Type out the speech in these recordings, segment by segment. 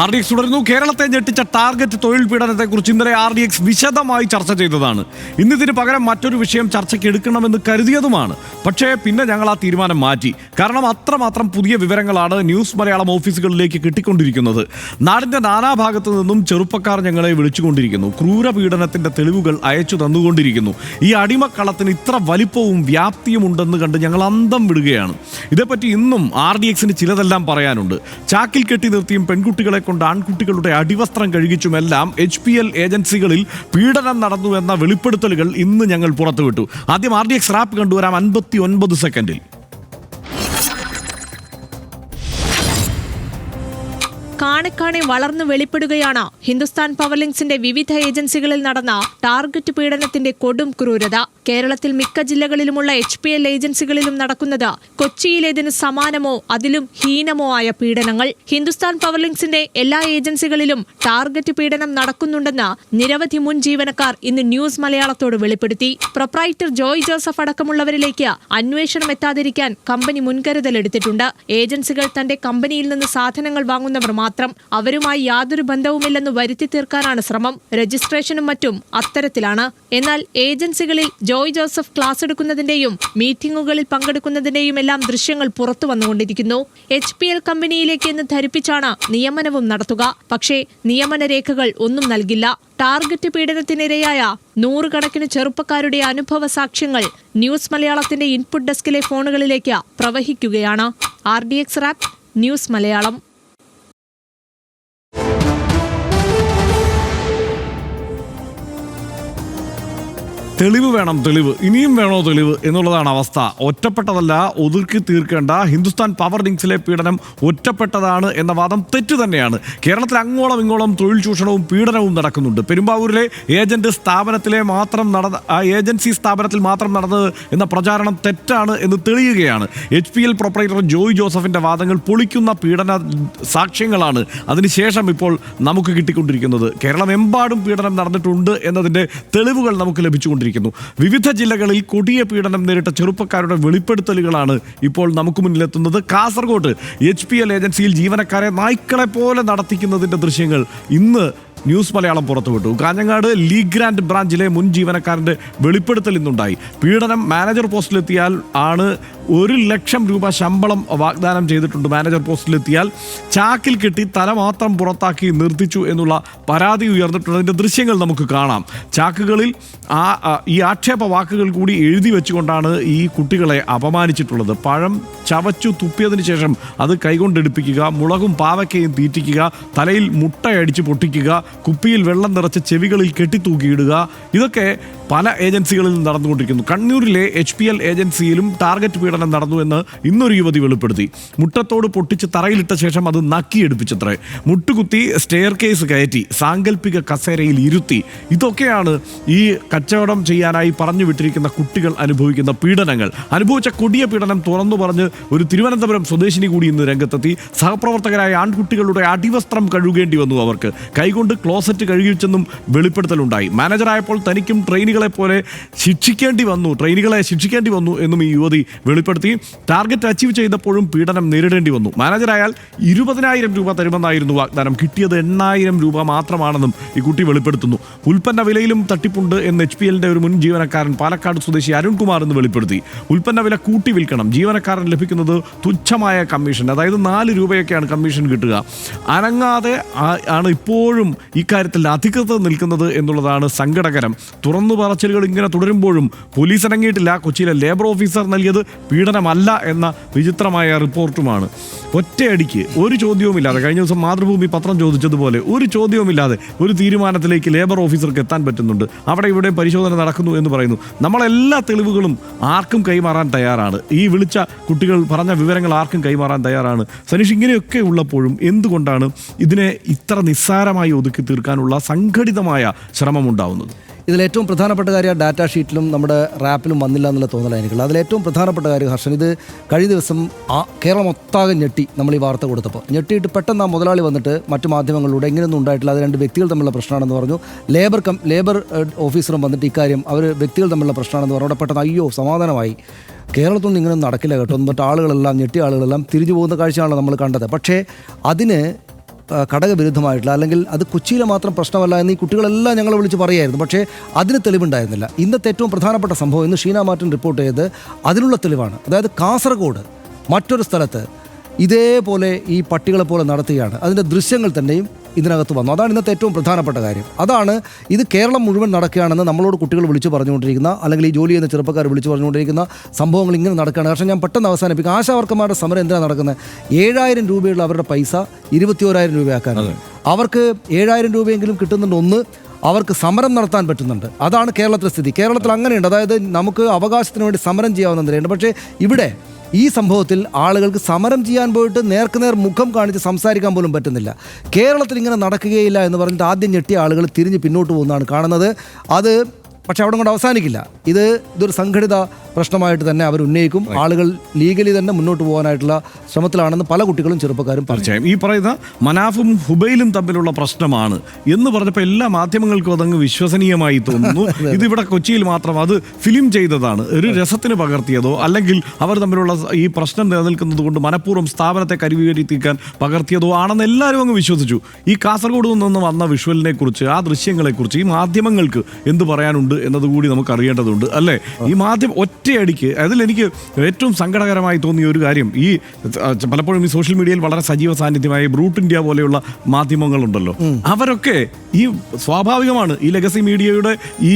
RDX തുടരുന്നു. കേരളത്തെ ഞെട്ടിച്ച ടാർഗറ്റ് തൊഴിൽ പീഡനത്തെക്കുറിച്ച് ഇന്നലെ RDX വിശദമായി ചർച്ച ചെയ്തതാണ്. ഇന്നിതിന് പകരം മറ്റൊരു വിഷയം ചർച്ചയ്ക്ക് എടുക്കണമെന്ന് കരുതിയതുമാണ്. പക്ഷേ പിന്നെ ഞങ്ങൾ ആ തീരുമാനം മാറ്റി. കാരണം അത്രമാത്രം പുതിയ വിവരങ്ങളാണ് ന്യൂസ് മലയാളം ഓഫീസുകളിലേക്ക് കിട്ടിക്കൊണ്ടിരിക്കുന്നത്. നാടിൻ്റെ നാനാഭാഗത്തു നിന്നും ചെറുപ്പക്കാർ ഞങ്ങളെ വിളിച്ചുകൊണ്ടിരിക്കുന്നു. ക്രൂരപീഡനത്തിൻ്റെ തെളിവുകൾ അയച്ചു തന്നുകൊണ്ടിരിക്കുന്നു. ഈ അടിമക്കളത്തിന് ഇത്ര വലിപ്പവും വ്യാപ്തിയും ഉണ്ടെന്ന് കണ്ട് ഞങ്ങൾ അന്തം വിടുകയാണ്. ഇതേപ്പറ്റി ഇന്നും RDXന് ചിലതെല്ലാം പറയാനുണ്ട്. ചാക്കിൽ കെട്ടി നിർത്തിയും പെൺകുട്ടികളെ കൊണ്ട് ആൺകുട്ടികളുടെ അടിവസ്ത്രം കഴുകിച്ചുമെല്ലാം HPL ഏജൻസികളിൽ പീഡനം നടന്നു എന്ന വെളിപ്പെടുത്തലുകൾ ഇന്ന് ഞങ്ങൾ പുറത്തുവിട്ടു. ആദ്യം RDX റാപ്പ് കണ്ടുവരാം 59 സെക്കൻഡിൽ. കാണെ വളർന്നു വെളിപ്പെടുകയാണ് ഹിന്ദുസ്ഥാൻ പവർ ലിങ്ക്സിന്റെ വിവിധ ഏജൻസികളിൽ നടന്ന ടാർഗറ്റ് പീഡനത്തിന്റെ കൊടും ക്രൂരത. കേരളത്തിൽ മിക്ക ജില്ലകളിലുമുള്ള HPL ഏജൻസികളിലും നടക്കുന്നത് കൊച്ചിയിലേതിന് സമാനമോ അതിലും ഹീനമോ ആയ പീഡനങ്ങൾ. ഹിന്ദുസ്ഥാൻ പവർ ലിങ്ക്സിന്റെ എല്ലാ ഏജൻസികളിലും ടാർഗറ്റ് പീഡനം നടക്കുന്നുണ്ടെന്ന് നിരവധി മുൻ ജീവനക്കാർ ഇന്ന് ന്യൂസ് മലയാളത്തോട് വെളിപ്പെടുത്തി. പ്രൊപ്രൈറ്റർ ജോയ് ജോസഫ് അടക്കമുള്ളവരിലേക്ക് അന്വേഷണം എത്താതിരിക്കാൻ കമ്പനി മുൻകരുതലെടുത്തിട്ടുണ്ട്. ഏജൻസികൾ തന്റെ കമ്പനിയിൽ നിന്ന് സാധനങ്ങൾ വാങ്ങുന്നവർ മാത്രം, അവരുമായി യാതൊരു ബന്ധവുമില്ലെന്ന് വരുത്തി തീർക്കാനാണ് ശ്രമം. രജിസ്ട്രേഷനും മറ്റും അത്തരത്തിലാണ്. എന്നാൽ ഏജൻസികളിൽ ജോയ് ജോസഫ് ക്ലാസ് എടുക്കുന്നതിന്റെയും മീറ്റിംഗുകളിൽ പങ്കെടുക്കുന്നതിന്റെയും എല്ലാം ദൃശ്യങ്ങൾ പുറത്തു വന്നുകൊണ്ടിരിക്കുന്നു. HPL കമ്പനിയിലേക്ക് എന്ന് ധരിപ്പിച്ചാണ് നിയമനവും നടത്തുക. പക്ഷേ നിയമന രേഖകൾ ഒന്നും നൽകില്ല. ടാർഗറ്റ് പീഡനത്തിനിരയായ നൂറുകണക്കിന് ചെറുപ്പക്കാരുടെ അനുഭവ സാക്ഷ്യങ്ങൾ ന്യൂസ് മലയാളത്തിന്റെ ഇൻപുട്ട് ഡെസ്കിലെ ഫോണുകളിലേക്ക് പ്രവഹിക്കുകയാണ്. RDX rap, news Malayalam. തെളിവ് വേണം, തെളിവ്, ഇനിയും വേണോ തെളിവ് എന്നുള്ളതാണ് അവസ്ഥ. ഒറ്റപ്പെട്ടതല്ല, ഒതുക്കി തീർക്കേണ്ട. ഹിന്ദുസ്ഥാൻ പവർ ലിങ്ക്സിലെ പീഡനം ഒറ്റപ്പെട്ടതാണ് എന്ന വാദം തെറ്റ് തന്നെയാണ്. കേരളത്തിൽ അങ്ങോളം ഇങ്ങോളം തൊഴിൽ ചൂഷണവും പീഡനവും നടക്കുന്നുണ്ട്. പെരുമ്പാവൂരിലെ ഏജൻസി സ്ഥാപനത്തിൽ മാത്രം നടന്നത് എന്ന പ്രചാരണം തെറ്റാണ് എന്ന് തെളിയുകയാണ്. HPL പ്രൊപ്പറേറ്റർ ജോയ് ജോസഫിന്റെ വാദങ്ങൾ പൊളിക്കുന്ന പീഡന സാക്ഷ്യങ്ങളാണ് അതിനുശേഷം ഇപ്പോൾ നമുക്ക് കിട്ടിക്കൊണ്ടിരിക്കുന്നത്. കേരളമെമ്പാടും പീഡനം നടന്നിട്ടുണ്ട് എന്നതിൻ്റെ തെളിവുകൾ നമുക്ക് ലഭിച്ചുകൊണ്ടിരിക്കുന്നു. വിവിധ ജില്ലകളിൽ കൊടിയ പീഡനം നേരിട്ട ചെറുപ്പക്കാരുടെ വെളിപ്പെടുത്തലുകളാണ് ഇപ്പോൾ നമുക്ക് മുന്നിലെത്തുന്നത്. കാസർഗോഡ് HPL ഏജൻസിയിൽ ജീവനക്കാരെ നായ്ക്കളെ പോലെ നടത്തിക്കുന്നതിൻ്റെ ദൃശ്യങ്ങൾ ഇന്ന് ന്യൂസ് മലയാളം പുറത്തുവിട്ടു. കാഞ്ഞങ്ങാട് ലീഗ് ഗ്രാൻഡ് ബ്രാഞ്ചിലെ മുൻ ജീവനക്കാരൻ്റെ വെളിപ്പെടുത്തൽ ഇന്നുണ്ടായി. പീഡനം മാനേജർ പോസ്റ്റിലെത്തിയാൽ ആണ് 1 ലക്ഷം രൂപ ശമ്പളം വാഗ്ദാനം ചെയ്തിട്ടുണ്ട്. മാനേജർ പോസ്റ്റിലെത്തിയാൽ ചാക്കിൽ കെട്ടി തല മാത്രം പുറത്താക്കി നിർത്തിച്ചു എന്നുള്ള പരാതി ഉയർന്നിട്ടുണ്ട്. അതിൻ്റെ ദൃശ്യങ്ങൾ നമുക്ക് കാണാം. ചാക്കുകളിൽ ഈ ആക്ഷേപ വാക്കുകൾ കൂടി എഴുതി വെച്ചുകൊണ്ടാണ് ഈ കുട്ടികളെ അപമാനിച്ചിട്ടുള്ളത്. പഴം ചവച്ചു തുപ്പിയതിന് ശേഷം അത് കൈകൊണ്ടെടുപ്പിക്കുക, മുളകും പാവയ്ക്കയും തീറ്റിക്കുക, തലയിൽ മുട്ടയടിച്ച് പൊട്ടിക്കുക, കുപ്പിയിൽ വെള്ളം നിറച്ച് ചെവികളിൽ കെട്ടിത്തൂക്കിയിടുക, ഇതൊക്കെ പല ഏജൻസികളിൽ നടന്നുകൊണ്ടിരിക്കുന്നു. കണ്ണൂരിലെ HPL ഏജൻസിയിലും ടാർഗറ്റ് പീഡനം നടന്നു എന്ന് ഇന്നൊരു യുവതി വെളിപ്പെടുത്തി. മുട്ടത്തോട് പൊട്ടിച്ച് തറയിലിട്ട ശേഷം അത് നക്കിയെടുപ്പിച്ചത്രേ. മുട്ടുകുത്തി സ്റ്റെയർ കേസ് കയറ്റി സാങ്കല്പിക കസേരയിൽ ഇരുത്തി. ഇതൊക്കെയാണ് ഈ കച്ചവടം ചെയ്യാനായി പറഞ്ഞു വിട്ടിരിക്കുന്ന കുട്ടികൾ അനുഭവിക്കുന്ന പീഡനങ്ങൾ. അനുഭവിച്ച കൊടിയ പീഡനം തുറന്നു പറഞ്ഞ് ഒരു തിരുവനന്തപുരം സ്വദേശിനി കൂടി ഇന്ന് രംഗത്തെത്തി. സഹപ്രവർത്തകരായ ആൺകുട്ടികളുടെ അടിവസ്ത്രം കഴുകേണ്ടി വന്നു അവർക്ക്. കൈകൊണ്ട് ക്ലോസറ്റ് കഴുകിച്ചെന്നും വെളിപ്പെടുത്തലുണ്ടായി. മാനേജറായപ്പോൾ തനിക്കും ട്രെയിനികളെ ശിക്ഷിക്കേണ്ടി വന്നു എന്നും ഈ യുവതി വെളിപ്പെടുത്തി. ടാർഗറ്റ് അച്ചീവ് ചെയ്തപ്പോഴും പീഡനം നേരിടേണ്ടി വന്നു. മാനേജറായാൽ 20,000 രൂപ തരുമെന്നായിരുന്നു വാഗ്ദാനം. കിട്ടിയത് 8,000 രൂപ മാത്രമാണെന്നും ഈ കുട്ടി വെളിപ്പെടുത്തുന്നു. ഉൽപ്പന്ന വിലയിലും തട്ടിപ്പുണ്ട് എന്ന് HPLന്റെ ഒരു മുൻ ജീവനക്കാരൻ പാലക്കാട് സ്വദേശി അരുൺകുമാർ എന്ന് വെളിപ്പെടുത്തി. ഉൽപ്പന്ന വില കൂട്ടി വിൽക്കണം, ജീവനക്കാരൻ ലഭിക്കുന്നത് തുച്ഛമായ കമ്മീഷൻ, അതായത് 4 രൂപയൊക്കെയാണ് കമ്മീഷൻ കിട്ടുക. അനങ്ങാതെ ആണ് ഇപ്പോഴും ഇക്കാര്യത്തിൽ അധികൃതർ നിൽക്കുന്നത് എന്നുള്ളതാണ് സങ്കടകരം. തുറന്നു പറച്ചിലുകൾ ഇങ്ങനെ തുടരുമ്പോഴും പോലീസ് ഇറങ്ങിയിട്ടില്ല. കൊച്ചിയിലെ ലേബർ ഓഫീസർ നൽകിയത് പീഡനമല്ല എന്ന വിചിത്രമായ റിപ്പോർട്ടുമാണ്. ഒറ്റയടിക്ക് ഒരു ചോദ്യവുമില്ലാതെ, കഴിഞ്ഞ ദിവസം മാതൃഭൂമി പത്രം ചോദിച്ചതുപോലെ ഒരു ചോദ്യവുമില്ലാതെ ഒരു തീരുമാനത്തിലേക്ക് ലേബർ ഓഫീസർക്ക് എത്താൻ പറ്റുന്നുണ്ട്. അവിടെ ഇവിടെ പരിശോധന നടക്കുന്നു എന്ന് പറയുന്നു. നമ്മളെല്ലാ തെളിവുകളും ആർക്കും കൈമാറാൻ തയ്യാറാണ്. ഈ വിളിച്ച കുട്ടികൾ പറഞ്ഞ വിവരങ്ങൾ ആർക്കും കൈമാറാൻ തയ്യാറാണ്. സനീഷ്, ഇങ്ങനെയൊക്കെ ഉള്ളപ്പോഴും എന്തുകൊണ്ടാണ് ഇതിനെ ഇത്ര നിസ്സാരമായി ഒതുക്കി തീർക്കാനുള്ള സംഘടിതമായ ശ്രമമുണ്ടാവുന്നത്? ഇതിലേറ്റവും പ്രധാനപ്പെട്ട കാര്യം ഡാറ്റ ഷീറ്റിലും നമ്മുടെ റാപ്പിലും വന്നില്ല എന്നുള്ള തോന്നലായിരിക്കുള്ളൂ. അതിലേറ്റവും പ്രധാനപ്പെട്ട കാര്യം ഹർഷൻ, ഇത് കഴിഞ്ഞ ദിവസം കേരളം ഒട്ടാകെ ഞെട്ടി. നമ്മൾ ഈ വാർത്ത കൊടുത്തപ്പോൾ ഞെട്ടിയിട്ട് പെട്ടെന്ന് ആ മുതലാളി വന്നിട്ട് മറ്റു മാധ്യമങ്ങളിലൂടെ ഇങ്ങനെയൊന്നും ഉണ്ടായിട്ടില്ല, അത് 2 വ്യക്തികൾ തമ്മിലുള്ള പ്രശ്നമാണെന്ന് പറഞ്ഞു. ലേബർ ഓഫീസറും വന്നിട്ട് ഇക്കാര്യം അവർ വ്യക്തികൾ തമ്മിലുള്ള പ്രശ്നമാണെന്ന് പറഞ്ഞു. അവിടെ പെട്ടെന്ന് അയ്യോ സമാധാനമായി. കേരളത്തൊന്നും ഇങ്ങനെ നടക്കില്ല കേട്ടോ എന്നിട്ട് ആളുകളെല്ലാം തിരിഞ്ഞു പോകുന്ന കാഴ്ചയാണ് നമ്മൾ കണ്ടത്. പക്ഷേ അതിന് ഘടകവിരുദ്ധമായിട്ടുള്ള, അല്ലെങ്കിൽ അത് കൊച്ചിയിലെ മാത്രം പ്രശ്നമല്ല എന്ന് ഈ കുട്ടികളെല്ലാം ഞങ്ങളെ വിളിച്ച് പറയായിരുന്നു. പക്ഷേ അതിന് തെളിവുണ്ടായിരുന്നില്ല. ഇന്നത്തെ ഏറ്റവും പ്രധാനപ്പെട്ട സംഭവം ഇന്ന് ഷീന മാർട്ടിൻ റിപ്പോർട്ട് ചെയ്ത് അതിനുള്ള തെളിവാണ്. അതായത് കാസർഗോഡ് മറ്റൊരു സ്ഥലത്ത് ഇതേപോലെ ഈ പട്ടികളെ പോലെ നടത്തുകയാണ്. അതിൻ്റെ ദൃശ്യങ്ങൾ തന്നെയും ഇതിനകത്ത് വന്നു. അതാണ് ഇന്നത്തെ ഏറ്റവും പ്രധാനപ്പെട്ട കാര്യം. അതാണ് ഇത് കേരളം മുഴുവൻ നടക്കുകയാണെന്ന് നമ്മളോട് കുട്ടികൾ വിളിച്ചു പറഞ്ഞുകൊണ്ടിരിക്കുന്ന, അല്ലെങ്കിൽ ഈ ജോലി ചെയ്യുന്ന ചെറുപ്പക്കാർ വിളിച്ചു പറഞ്ഞുകൊണ്ടിരിക്കുന്ന സംഭവങ്ങൾ ഇങ്ങനെ നടക്കുകയാണ്. പക്ഷേ ഞാൻ പെട്ടെന്ന് അവസാനിപ്പിക്കും. ആശാവർക്കന്മാരുടെ സമരം എന്തിനാണ് നടക്കുന്നത്? 7,000 രൂപയുള്ള അവരുടെ പൈസ 21,000 രൂപയാക്കാനാണ്. അവർക്ക് 7,000 രൂപയെങ്കിലും കിട്ടുന്നുണ്ട്. ഒന്ന്, അവർക്ക് സമരം നടത്താൻ പറ്റുന്നുണ്ട്. അതാണ് കേരളത്തിലെ സ്ഥിതി. കേരളത്തിൽ അങ്ങനെയുണ്ട്. അതായത് നമുക്ക് അവകാശത്തിന് വേണ്ടി സമരം ചെയ്യാവുന്നതിനുണ്ട്. പക്ഷേ ഇവിടെ ഈ സംഭവത്തിൽ ആളുകൾക്ക് സമരം ചെയ്യാൻ പോയിട്ട് നേർക്കുനേർ മുഖം കാണിച്ച് സംസാരിക്കാൻ പോലും പറ്റുന്നില്ല. കേരളത്തിൽ ഇങ്ങനെ നടക്കുകയില്ല എന്ന് പറഞ്ഞിട്ട് ആദ്യം ഞെട്ടിയ ആളുകൾ തിരിഞ്ഞ് പിന്നോട്ട് പോകുന്നതാണ് കാണുന്നത്. അത് പക്ഷെ അവിടെ കൊണ്ട് അവസാനിക്കില്ല. ഇതൊരു സംഘടിത പ്രശ്നമായിട്ട് തന്നെ അവർ ഉന്നയിക്കും. ആളുകൾ ലീഗലി തന്നെ മുന്നോട്ട് പോകാനായിട്ടുള്ള ശ്രമത്തിലാണെന്ന് പല കുട്ടികളും ചെറുപ്പക്കാരും തീർച്ചയായും. ഈ പറയുന്ന മനാഫും ഹുബൈലും തമ്മിലുള്ള പ്രശ്നമാണ് എന്ന് പറഞ്ഞപ്പോൾ എല്ലാ മാധ്യമങ്ങൾക്കും അതങ്ങ് വിശ്വസനീയമായി തോന്നുന്നു. ഇതിവിടെ കൊച്ചിയിൽ മാത്രം അത് ഫിലിം ചെയ്തതാണ്, ഒരു രസത്തിന് പകർത്തിയതോ അല്ലെങ്കിൽ അവർ തമ്മിലുള്ള ഈ പ്രശ്നം നിലനിൽക്കുന്നത് കൊണ്ട് മനഃപൂർവ്വം സ്ഥാപനത്തെ കരിവീകരിക്കാൻ പകർത്തിയതോ ആണെന്ന് എല്ലാവരും അങ്ങ് വിശ്വസിച്ചു. ഈ കാസർഗോഡ് നിന്ന് വന്ന വിഷ്വലിനെ കുറിച്ച്, ആ ദൃശ്യങ്ങളെക്കുറിച്ച് ഈ മാധ്യമങ്ങൾക്ക് എന്ത് പറയാനുണ്ട് എന്നതുകൂടി നമുക്ക് അറിയേണ്ടതുണ്ട്, അല്ലേ? ഈ മാധ്യമം ഒറ്റയടിക്ക് അതിലെനിക്ക് ഏറ്റവും സങ്കടകരമായി തോന്നിയ ഒരു കാര്യം, ഈ പലപ്പോഴും ഈ സോഷ്യൽ മീഡിയയിൽ വളരെ സജീവ സാന്നിധ്യമായ ബ്രൂട്ട് ഇന്ത്യ പോലെയുള്ള മാധ്യമങ്ങളുണ്ടല്ലോ, അവരൊക്കെ ഈ സ്വാഭാവികമാണ് ഈ ലെഗസി മീഡിയയുടെ ഈ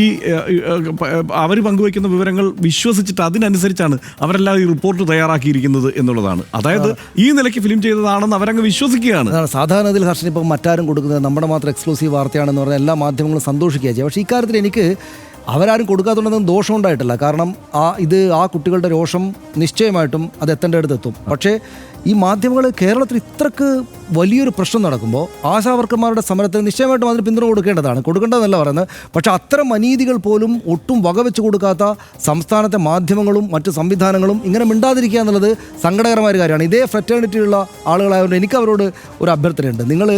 അവർ പങ്കുവയ്ക്കുന്ന വിവരങ്ങൾ വിശ്വസിച്ചിട്ട് അതിനനുസരിച്ചാണ് അവരെല്ലാം ഈ റിപ്പോർട്ട് തയ്യാറാക്കിയിരിക്കുന്നത് എന്നുള്ളതാണ്. അതായത് ഈ നിലയ്ക്ക് ഫിലിം ചെയ്തതാണെന്ന് അവരങ്ങ് വിശ്വസിക്കുകയാണ്. സാധാരണ ഇതിൽ ഹർഷൻ ഇപ്പം മറ്റാരും കൊടുക്കുന്നത് നമ്മുടെ മാത്രം എക്സ്ക്ലൂസീവ് വാർത്തയാണെന്ന് പറഞ്ഞാൽ എല്ലാ മാധ്യമങ്ങളും സന്തോഷിക്കുക ചെയ്യുക. പക്ഷേ ഇക്കാര്യത്തിൽ എനിക്ക് അവരാരും കൊടുക്കാത്തതുകൊണ്ടൊന്നും ദോഷമുണ്ടായിട്ടില്ല. കാരണം ആ കുട്ടികളുടെ രോഷം നിശ്ചയമായിട്ടും അത് എത്തേണ്ടടുത്ത് എത്തും. പക്ഷേ ഈ മാധ്യമങ്ങൾ കേരളത്തിൽ ഇത്രക്ക് വലിയൊരു പ്രശ്നം നടക്കുമ്പോൾ ആശാവർക്കന്മാരുടെ സമരത്തിന് നിശ്ചയമായിട്ടും അതിന് പിന്തുണ കൊടുക്കേണ്ടതെന്നല്ല പറയുന്നത്. പക്ഷേ അത്തരം അനീതികൾ പോലും ഒട്ടും വകവെച്ച് കൊടുക്കാത്ത സംസ്ഥാനത്തെ മാധ്യമങ്ങളും മറ്റ് സംവിധാനങ്ങളും ഇങ്ങനെ മിണ്ടാതിരിക്കുക എന്നുള്ളത് സങ്കടകരമായ ഒരു കാര്യമാണ്. ഇതേ ഫ്രറ്റേണിറ്റിയുള്ള ആളുകളായതുകൊണ്ട് എനിക്ക് അവരോട് ഒരു അഭ്യർത്ഥനയുണ്ട്. നിങ്ങൾ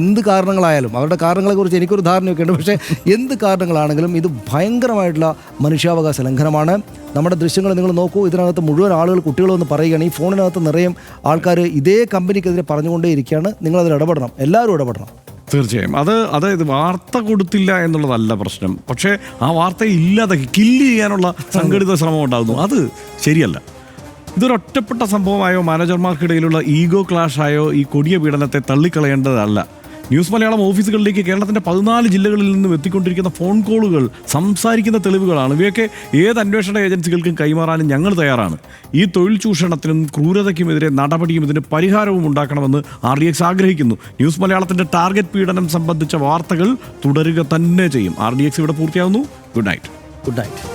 എന്ത് കാരണങ്ങളായാലും, അവരുടെ കാരണങ്ങളെക്കുറിച്ച് എനിക്കൊരു ധാരണയൊക്കെ ഉണ്ട്, പക്ഷേ എന്ത് കാരണങ്ങളാണെങ്കിലും ഇത് ഭയങ്കരമായിട്ടുള്ള മനുഷ്യാവകാശ ലംഘനമാണ്. നമ്മുടെ ദൃശ്യങ്ങൾ നിങ്ങൾ നോക്കൂ. ഇതിനകത്ത് മുഴുവൻ ആളുകൾ, കുട്ടികളൊന്ന് പറയുകയാണ്. ഈ ഫോണിനകത്ത് നിറയെ ആൾക്കാർ ഇതേ കമ്പനിക്കെതിരെ പറഞ്ഞുകൊണ്ടേയിരിക്കുകയാണ്. നിങ്ങളതിൽ ഇടപെടണം, എല്ലാവരും ഇടപെടണം. തീർച്ചയായും. അതായത് വാർത്ത കൊടുത്തില്ല എന്നുള്ളതല്ല പ്രശ്നം, പക്ഷേ ആ വാർത്തയെ ഇല്ലാതെ കില്ല് ചെയ്യാനുള്ള സംഘടിത ശ്രമം ഉണ്ടാകുന്നു. അത് ശരിയല്ല. ഇതൊരു ഒറ്റപ്പെട്ട സംഭവമായോ മാനേജർമാർക്കിടയിലുള്ള ഈഗോ ക്ലാഷായോ ഈ കൊടിയ പീഡനത്തെ തള്ളിക്കളയേണ്ടതല്ല. ന്യൂസ് മലയാളം ഓഫീസുകളിലേക്ക് കേരളത്തിൻ്റെ 14 ജില്ലകളിൽ നിന്നും എത്തിക്കൊണ്ടിരിക്കുന്ന ഫോൺ കോളുകൾ സംസാരിക്കുന്ന തെളിവുകളാണ്. ഇവയൊക്കെ ഏത് അന്വേഷണ ഏജൻസികൾക്കും കൈമാറാനും ഞങ്ങൾ തയ്യാറാണ്. ഈ തൊഴിൽ ചൂഷണത്തിനും ക്രൂരതയ്ക്കുമെതിരെ നടപടിയും ഇതിന് പരിഹാരവും ഉണ്ടാക്കണമെന്ന് RDX ആഗ്രഹിക്കുന്നു. ന്യൂസ് മലയാളത്തിൻ്റെ ടാർഗറ്റ് പീഡനം സംബന്ധിച്ച വാർത്തകൾ തുടരുക തന്നെ ചെയ്യും. RDX ഇവിടെ പൂർത്തിയാവുന്നു. Good night.